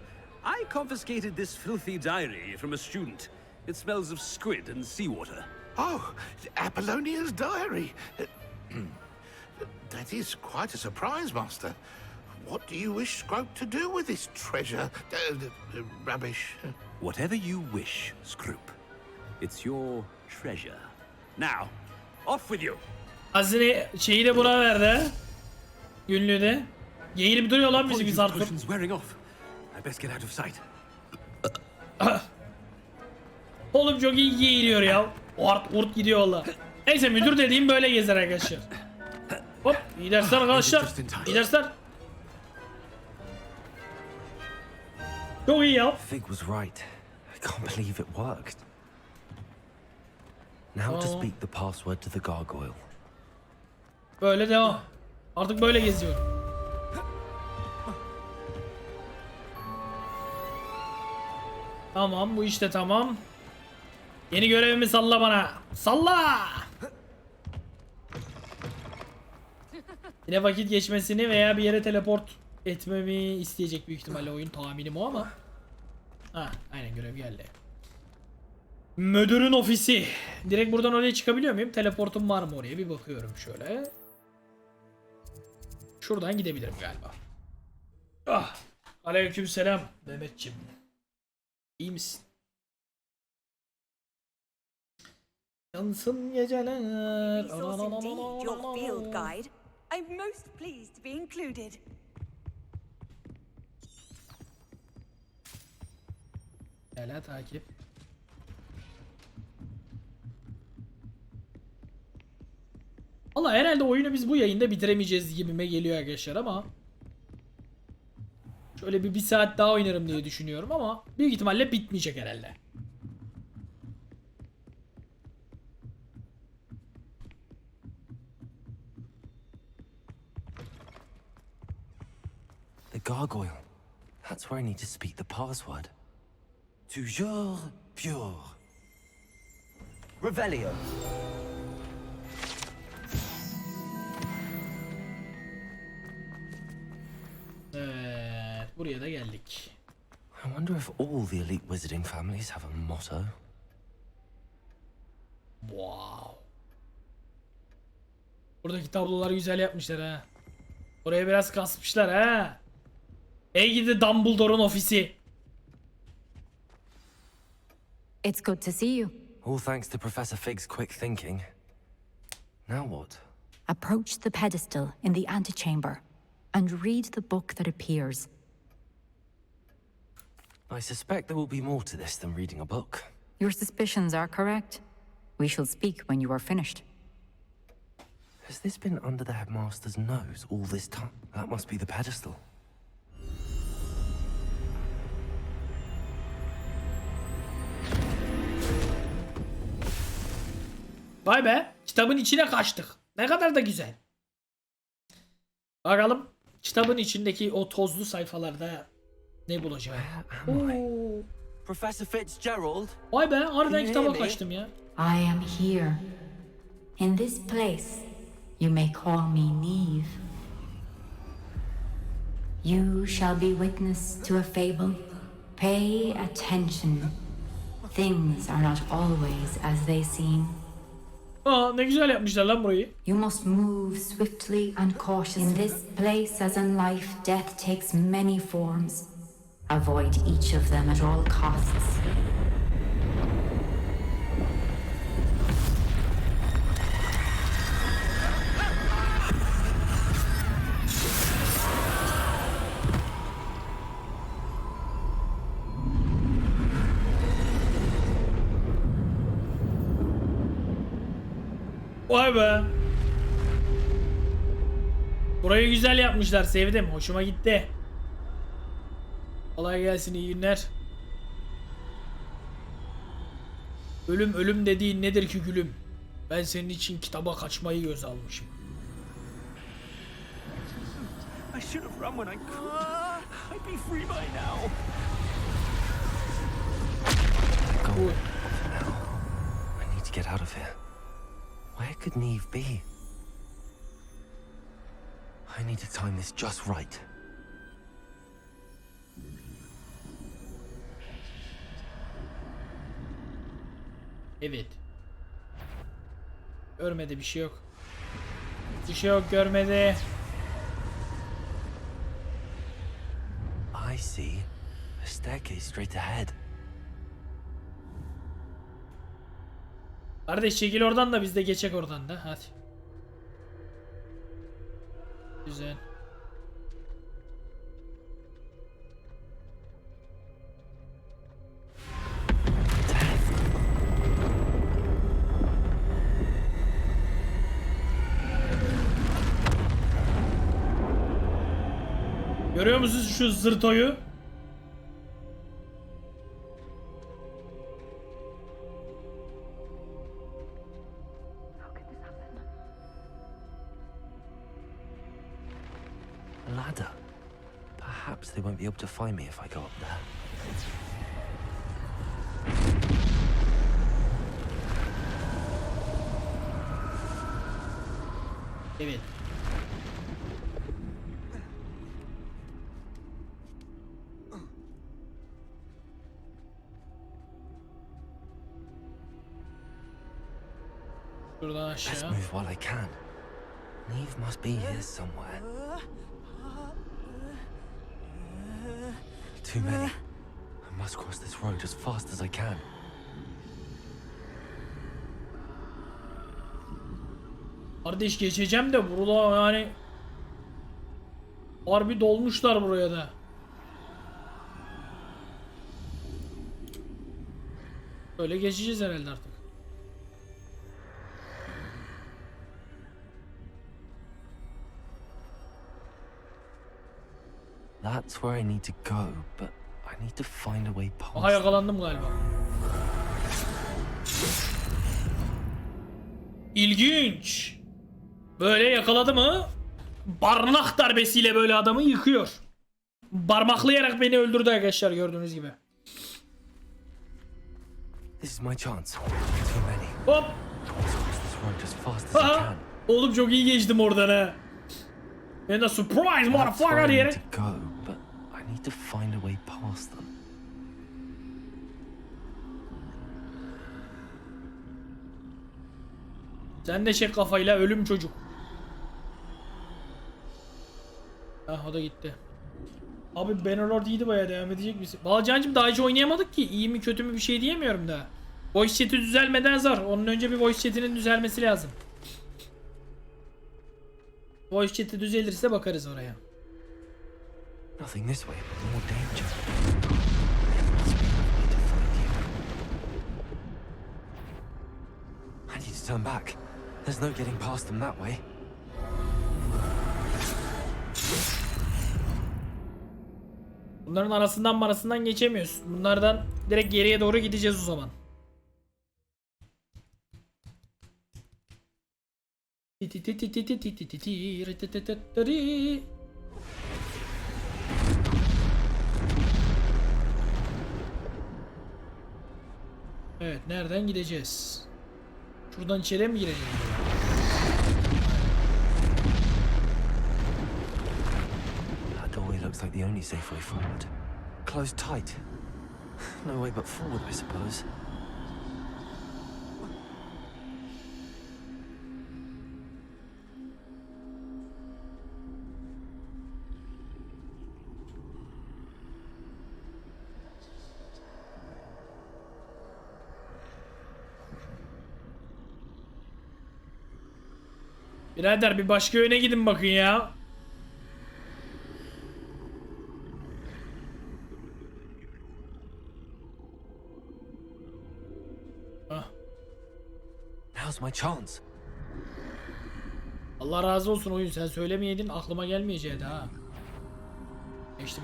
I confiscated this filthy diary from a student. It smells of squid and seawater. Oh, Apollonia's diary. That is quite a surprise, Master. What do you wish Scrope to do with this treasure? Rubbish. Whatever you wish, Scrope. It's your treasure. Now, off with you. Hazine şeyi de buna verdi. Günlüğü de. Yeğirip duruyor lan bizi biz artık. Wearing off. I best get out of sight. Oğlum çok iyi yeğiriyor ya. Ort gidiyor valla. Neyse müdür dediğim böyle gezer arkadaşlar. Hop iyi dersler arkadaşlar. İyi dersler. Çok iyi ya. Fig was right. I can't believe it worked. Now to speak the password to the gargoyle. Böyle devam. Artık böyle geziyorum. Tamam bu işte tamam. Yeni görevimi salla bana. Salla! Yine vakit geçmesini veya bir yere teleport etmemi isteyecek büyük ihtimalle oyun, tahminim o ama. Ha, aynen görev geldi. Müdürün ofisi. Direkt buradan oraya çıkabiliyor muyum? Teleportum var mı oraya? Bir bakıyorum şöyle. Şuradan gidebilirim galiba. Ah. Aleykümselam Mehmetciğim. İyi misin? Yansın geceler. Resource indeed, your field guide. I'm most pleased to be included. Hala takip. Valla herhalde oyunu biz bu yayında bitiremeyeceğiz gibime geliyor arkadaşlar ama şöyle bir saat daha oynarım diye düşünüyorum ama büyük ihtimalle bitmeyecek herhalde. The gargoyle. That's where I need to speak the password. Toujours pure. Revelio. Evet, buraya da geldik. I wonder if all the elite wizarding families have a motto. Wow. Buradaki tabloları güzel yapmışlar ha. Oraya biraz kasmışlar ha. Ey gidi Dumbledore'un ofisi. It's good to see you. All thanks to Professor Fig's quick thinking. Now what? Approach the pedestal in the antechamber and read the book that appears. I suspect there will be more to this than reading a book. Your suspicions are correct. We shall speak when you are finished. Has this been under the headmaster's nose all this time? That must be the pedestal. Vay be, kitabın içine kaçtık. Ne kadar da güzel. Bakalım kitabın içindeki o tozlu sayfalarda ne bulacağım. Professor Fitzgerald. Vay be, harbiden kitaba kaçtım ya. I am here. In this place, you may call me Neve. You shall be witness to a fable. Pay attention. Things are not always as they seem. Aa, ne güzel yapmışlar lan burayı. You must move swiftly and cautiously. In this place, as in life, death takes many forms. Avoid each of them at all costs. Vay be. Burayı güzel yapmışlar, sevdim, hoşuma gitti. Kolay gelsin, iyi günler. Ölüm dediğin nedir ki gülüm? Ben senin için kitaba kaçmayı göz almışım. I should have run when I could. I'd be free by now. I need to get out of here. Where could Neve be? I need to time this just right. Evet. Görmedi, bir şey yok. Bir şey yok, görmedi. I see a staircase straight ahead. Kardeş çekil oradan da biz de geçek oradan da, hadi. Güzel. Görüyor musunuz şu zırtoyu? Ladder. Perhaps they won't be able to find me if I go up there. Evet. Şuradan Let's aşağı. move while I can. Neve must be here somewhere. Too many. I must cross this road as fast as I can. Kardeş geçeceğim de burada yani harbi dolmuşlar buraya da. Böyle geçeceğiz herhalde artık. That's where I need to go, but I need to find a way past. Aha yakalandım galiba. İlginç. Böyle yakaladı mı? Barnak darbesiyle böyle adamı yıkıyor. Parmaklayarak beni öldürdü arkadaşlar gördüğünüz gibi. This is my chance. Too many. Hop. This road as fast as I Aha. can. Oğlum çok iyi geçtim oradan ha. Ben de surprise That's where motherfucker I need diyerek. to go, but I need to find a way past them. Sen de çek kafayla ölüm çocuk. Ah o da gitti. Abi Bannerlord iyiydi, bayağı devam edecek misin? Balcancım daha hiç oynayamadık ki. İyi mi kötü mü bir şey diyemiyorum da. Voice chat'i düzelmeden zor. Onun önce bir voice chat'inin düzelmesi lazım. Voice chat'i düzelirse bakarız oraya. Nothing this way, but more danger. I need to turn back. There's no getting past them that way. Bunların arasından geçemiyoruz. Bunlardan direkt geriye doğru gideceğiz o zaman. Evet, nereden gideceğiz? Şuradan içeri mi gireceğiz? That doorway looks like the only safe way forward. Closed tight. No way but forward, I suppose. Birader bir başka yöne gidin bakın ya. Ah. Now's my chance. Allah razı olsun oyun, sen söylemeyeydin aklıma gelmeyecekti ha. Geçtim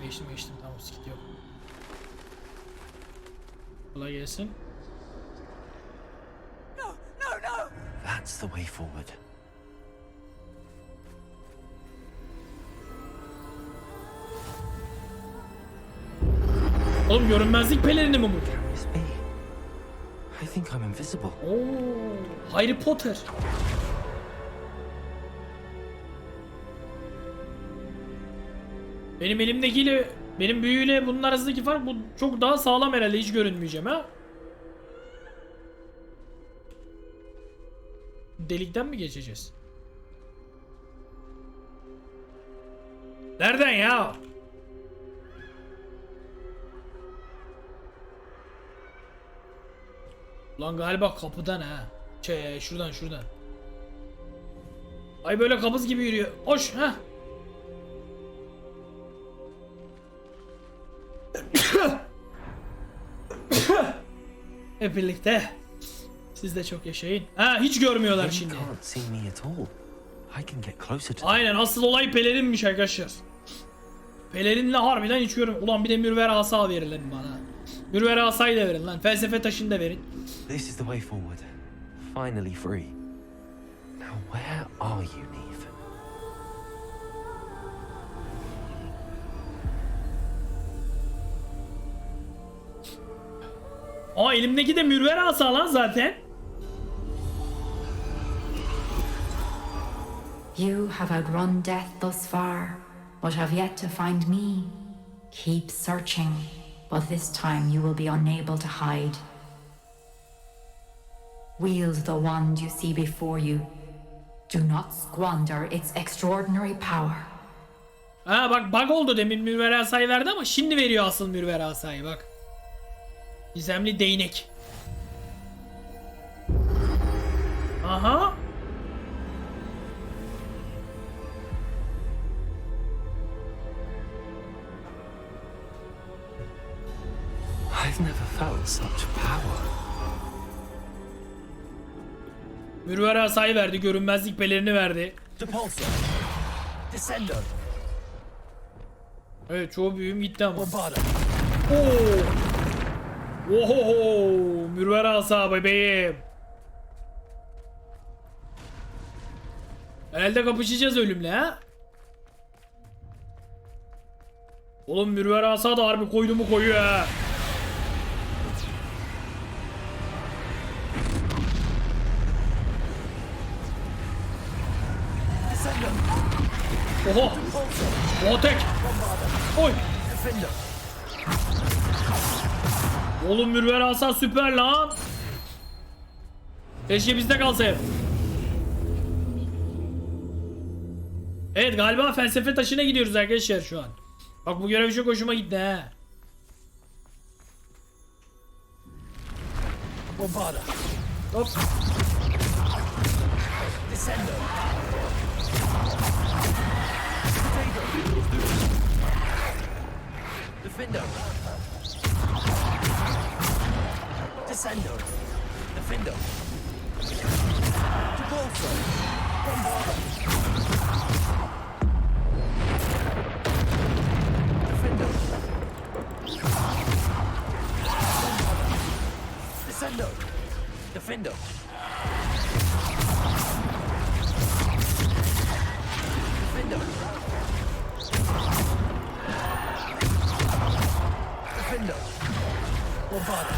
tamam, sıkıntı yok. Kolay gelsin. That's the way forward. Oğlum görünmezlik pelerini mi bu? It's me. I think I'm invisible. Oo, Harry Potter. Benim elimdekiyle, benim büyüyle bunun arasındaki fark, bu çok daha sağlam herhalde, hiç görünmeyeceğim ha. Delikten mi geçeceğiz? Nereden ya? Lan galiba kapıdan ha. Şuradan. Ay böyle kabız gibi yürüyor. Hoş ha. Hep birlikte. Siz de çok yaşayın. Ha, hiç görmüyorlar They şimdi. can't see me at all. I can get closer to them. Aynen, asıl olay pelerinmiş arkadaşlar. Pelerinle harbiden hiç görmüyorum. Ulan bir de mürver asa verin lan bana. Mürver asayı da verin lan. Felsefe taşını da verin. This is the way forward. Finally free. Now where are you, Neve? Aa, elimdeki de mürver asa lan zaten. You have outrun death thus far, but have yet to find me. Keep searching, but this time you will be unable to hide. Wield the wand you see before you. Do not squander its extraordinary power. Ha bak, bug oldu, demin mürver asayı verdi ama şimdi veriyor asıl mürver asayı bak. Gizemli değnek. Aha. I've never felt such power. Mürver asayı verdi, görünmezlik pelerini verdi. Depulsor. Descendo. Evet, çoğu büyüm gitti ama. Bombarda. Oo. Oho, Mürver asa bebeğim. Herhalde kapışacağız ölümle ha. Oğlum Mürver asa da harbi koydu mu koyuyor ha. Oho. Oha tek. Oy. Oğlum Mürver asa süper lan. Keşke bizde kalsa hep. Evet, galiba felsefe taşına gidiyoruz arkadaşlar şu an. Bak bu görev çok hoşuma gitti ha. Bombarda. Hop. Descendo. Defendo. Descendo. Defendo. Depulsor. Bombarda. Defendo. Descendo. Defendo. Defendo. Defendo. Bombarda.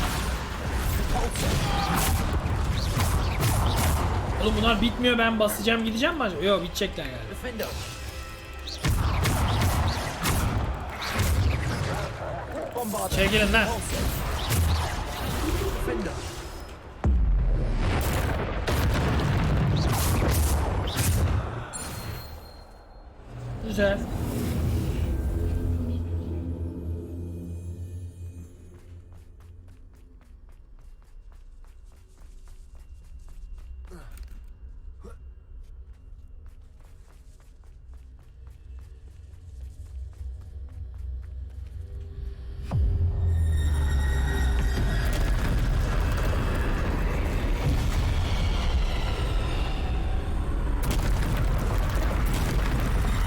Oğlum bunlar bitmiyor, ben basacağım gideceğim mi acaba? Yok, bitecekler yani. Defendo. Bombarda. Çekilin lan. Defendo. Güzel.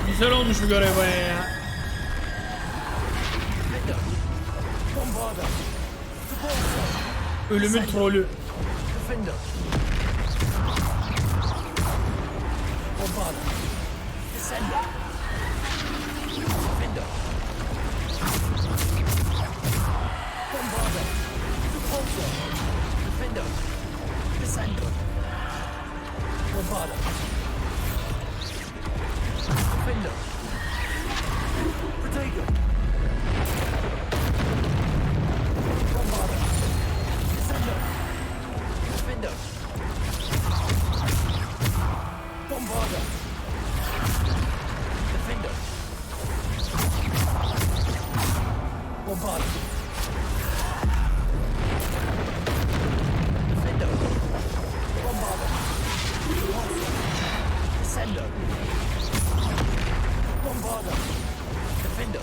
Güzel olmuş bu görev bayağı ya. Ölümün trolü. Defendo. Bombarda. Descendo. Defendo. Bombarda. Depulsor. Defendo. Descendo. Bombarda. Defendo. Protego. Bombarda. Descendo. Defendo. Bombarda. Defendo. Bombarda. Defendo. Bombarda. Descendo. Bombarda. Defendo.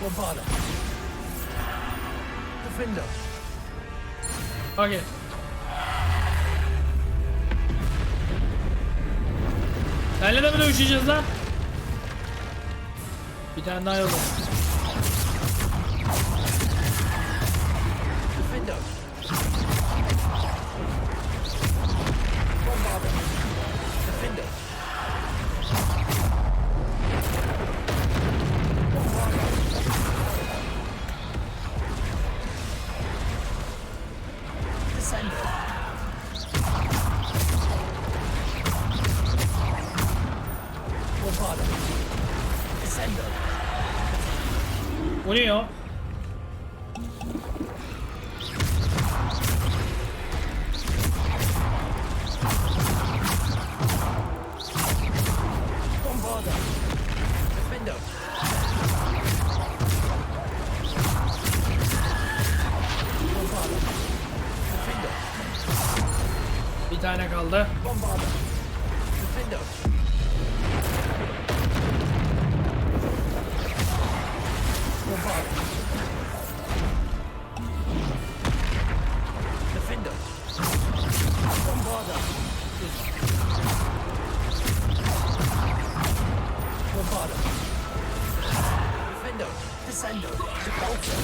Bombarda. Defendo. Okay. Senle de mi dövüşeceğiz lan? Bir tane daha yolla. Defendo. Bombarda. Defendo. Bombarda. Descendo. Bombarda. Descendo. Bu ne ya? Bombarda. Defendo. Bombarda. Defendo. Bir tane kaldı. Bombarda. Defendo. Defender. Bombarder. Bombarder. Defender. Descender. Repulsor.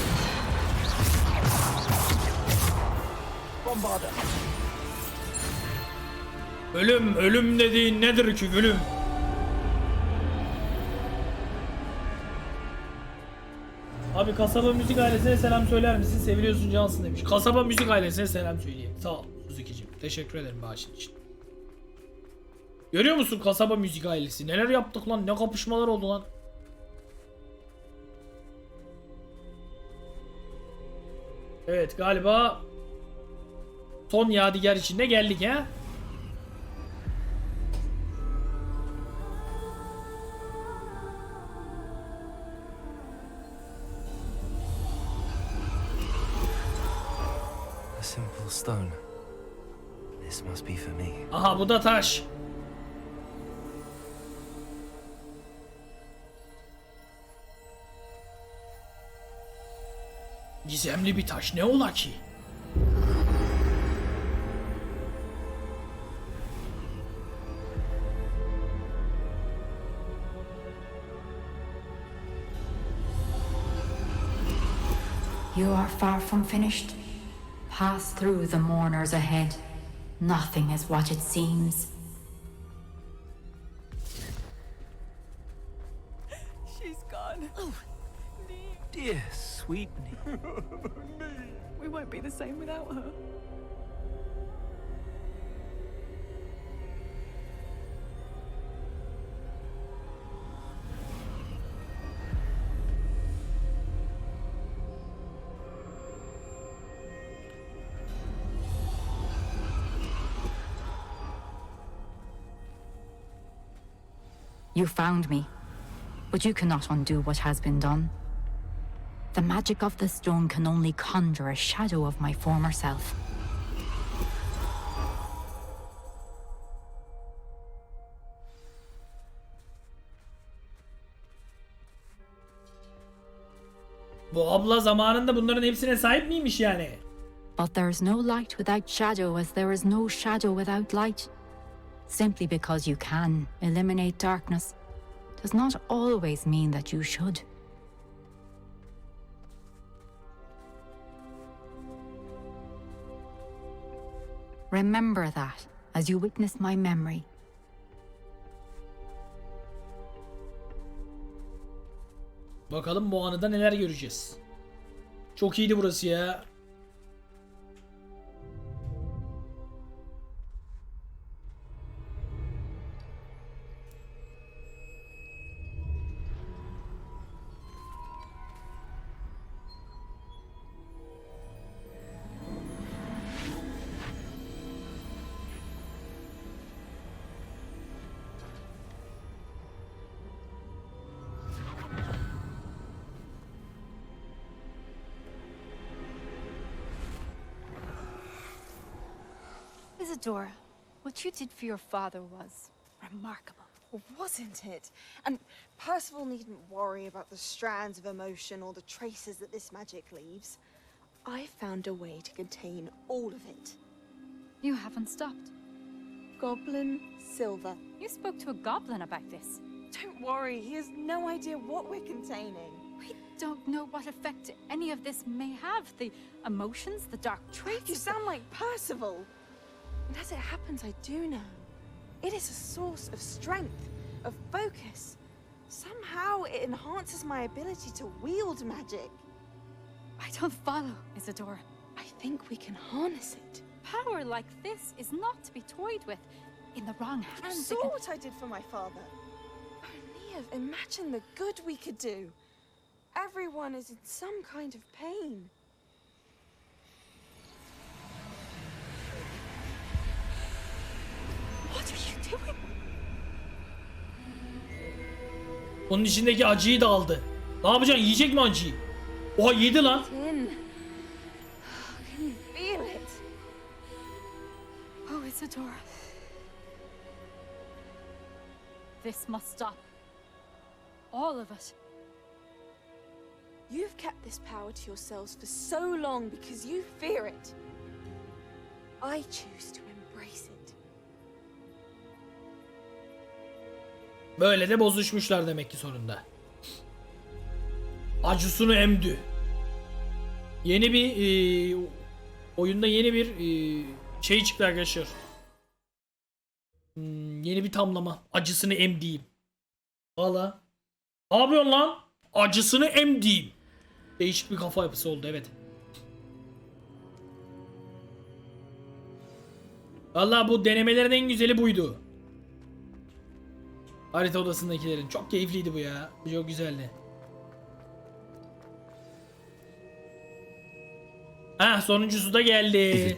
Bombarder. Ölüm dediğin nedir ki gülüm? Abi kasaba müzik ailesine selam söyler misin? Seviliyorsun cansın demiş. Kasaba müzik ailesine selam söyleyeyim. Sağ ol Suzuki'cim. Teşekkür ederim bağışın için. Görüyor musun kasaba müzik ailesi? Neler yaptık lan? Ne kapışmalar oldu lan? Evet galiba son yadigar içinde geldik ha. A simple stone. This must be for me. Aha bu da taş. Gizemli bir taş ne ola ki? You are far from finished. Pass through the mourners ahead. Nothing is what it seems. She's gone. Oh, dear sweet me. We won't be the same without her. You found me, but you cannot undo what has been done. The magic of the stone can only conjure a shadow of my former self. Bu abla zamanında bunların hepsine sahip miymiş yani? But there is no light without shadow, as there is no shadow without light. Simply because you can eliminate darkness does not always mean that you should. Remember that as you witness my memory. Bakalım bu anıda neler göreceğiz. Çok iyiydi burası ya. Isadora, what you did for your father was remarkable. Well, wasn't it? And Percival needn't worry about the strands of emotion or the traces that this magic leaves. I found a way to contain all of it. You haven't stopped. Goblin Silver. You spoke to a goblin about this. Don't worry, he has no idea what we're containing. We don't know what effect any of this may have. The emotions, the dark traits. You sound like Percival. And as it happens, I do know. It is a source of strength, of focus. Somehow it enhances my ability to wield magic. I don't follow, Isadora. I think we can harness it. Power like this is not to be toyed with. In the wrong You hands, saw what I did for my father. Only imagine the good we could do. Everyone is in some kind of pain. What are you doing? Onun içindeki acıyı da aldı. Ne yapacaksın? Yiyecek mi acıyı? Oha yedi lan. Can you feel it? Oh, Isadora. This must stop. All of it. You've kept this power to yourselves for so long because you fear it. I choose to embrace it. Böyle de bozuşmuşlar demek ki sonunda. Acısını emdi. Yeni bir oyunda yeni bir şey çıktı arkadaşlar. Yeni bir tamlama. Acısını emdiğim. Valla. Ne yapıyorsun lan? Acısını emdiğim. Değişik bir kafa yapısı oldu, evet. Valla bu denemelerin en güzeli buydu. Harita odasındakilerin. Çok keyifliydi bu ya. Bu çok güzeldi. Ha, sonuncusu da geldi.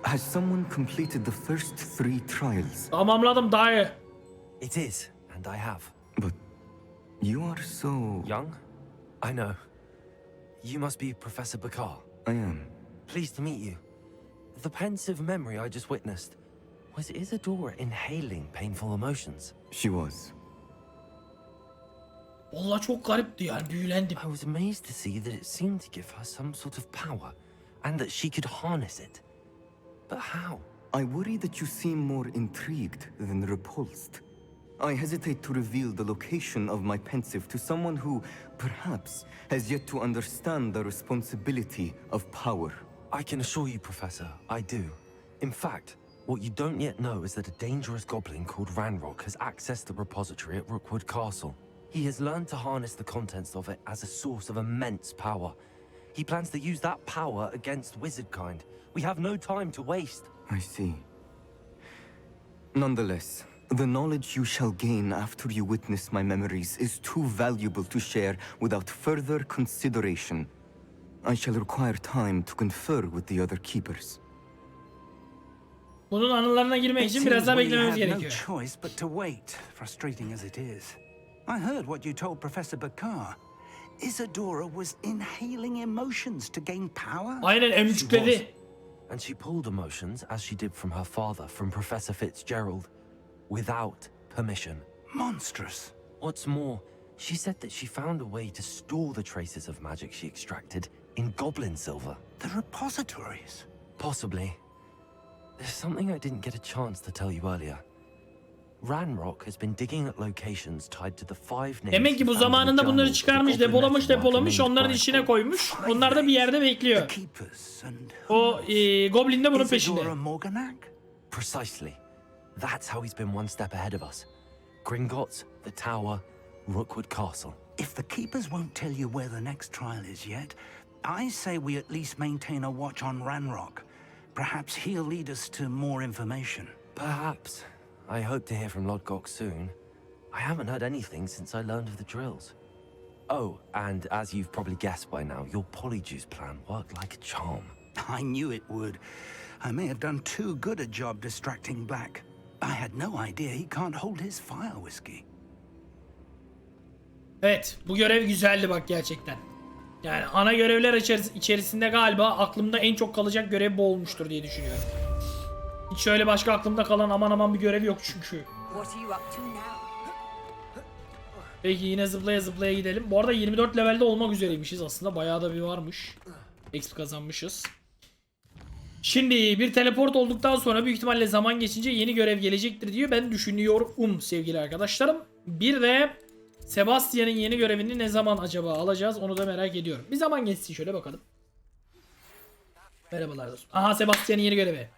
Has someone completed the first 3 trials? Tamamladım dayı. It is, and I have. But you are so young. I know. You must be Professor Bakar. I am. Pleased to meet you. The pensive memory I just witnessed. Was Isadora inhaling painful emotions? She was. Vallahi çok garipti yani, büyülendim. I was amazed to see that it seemed to give her some sort of power, and that she could harness it. But how? I worry that you seem more intrigued than repulsed. I hesitate to reveal the location of my pensive to someone who, perhaps, has yet to understand the responsibility of power. I can assure you, Professor, I do. In fact, what you don't yet know is that a dangerous goblin called Ranrock has accessed the repository at Rookwood Castle. He has learned to harness the contents of it as a source of immense power. He plans to use that power against wizardkind. We have no time to waste. I see. Nonetheless, the knowledge you shall gain after you witness my memories is too valuable to share without further consideration. I shall require time to confer with the other keepers. Bunun anılarına girmek için biraz daha beklememiz We have gerekiyor. no choice but to wait, frustrating as it is. I heard what you told Professor Bakar. Isadora was inhaling emotions to gain power. Aynen, emcikledi. And she pulled emotions, as she did from her father, from Professor Fitzgerald, without permission. Monstrous. What's more, she said that she found a way to store the traces of magic she extracted in goblin silver. The repositories? Possibly. There's something I didn't get a chance to tell you earlier. Ranrock has been digging at locations tied to the 5 names. Demek ki bu zamanında bunları çıkarmış, depolamış, onların içine koymuş. Onlar da bir yerde bekliyor. O Goblin de bunun peşinde. Precisely. That's how he's been one step ahead of us. Gringotts, the Tower, Rookwood Castle. If the keepers won't tell you where the next trial is yet, I say we at least maintain a watch on Ranrock. Perhaps he'll lead us to more information. Perhaps. I hope to hear from Lodgok soon. I haven't heard anything since I learned of the drills. Oh, and as you've probably guessed by now, your polyjuice plan worked like a charm. I knew it would. I may have done too good a job distracting Black. I had no idea he can't hold his fire whiskey. Evet, bu görev güzeldi bak gerçekten. Yani ana görevler içerisinde galiba aklımda en çok kalacak görev bu olmuştur diye düşünüyorum. Hiç şöyle başka aklımda kalan aman aman bir görev yok çünkü. Peki yine zıplaya zıplaya gidelim. Bu arada 24 levelde olmak üzereymişiz aslında. Bayağı da bir varmış. XP kazanmışız. Şimdi bir teleport olduktan sonra büyük ihtimalle zaman geçince yeni görev gelecektir diyor. Ben düşünüyorum sevgili arkadaşlarım. Bir de Sebastian'ın yeni görevini ne zaman acaba alacağız onu da merak ediyorum. Bir zaman geçsin şöyle bakalım. Merhabalar dostum. Aha, Sebastian'ın yeni görevi.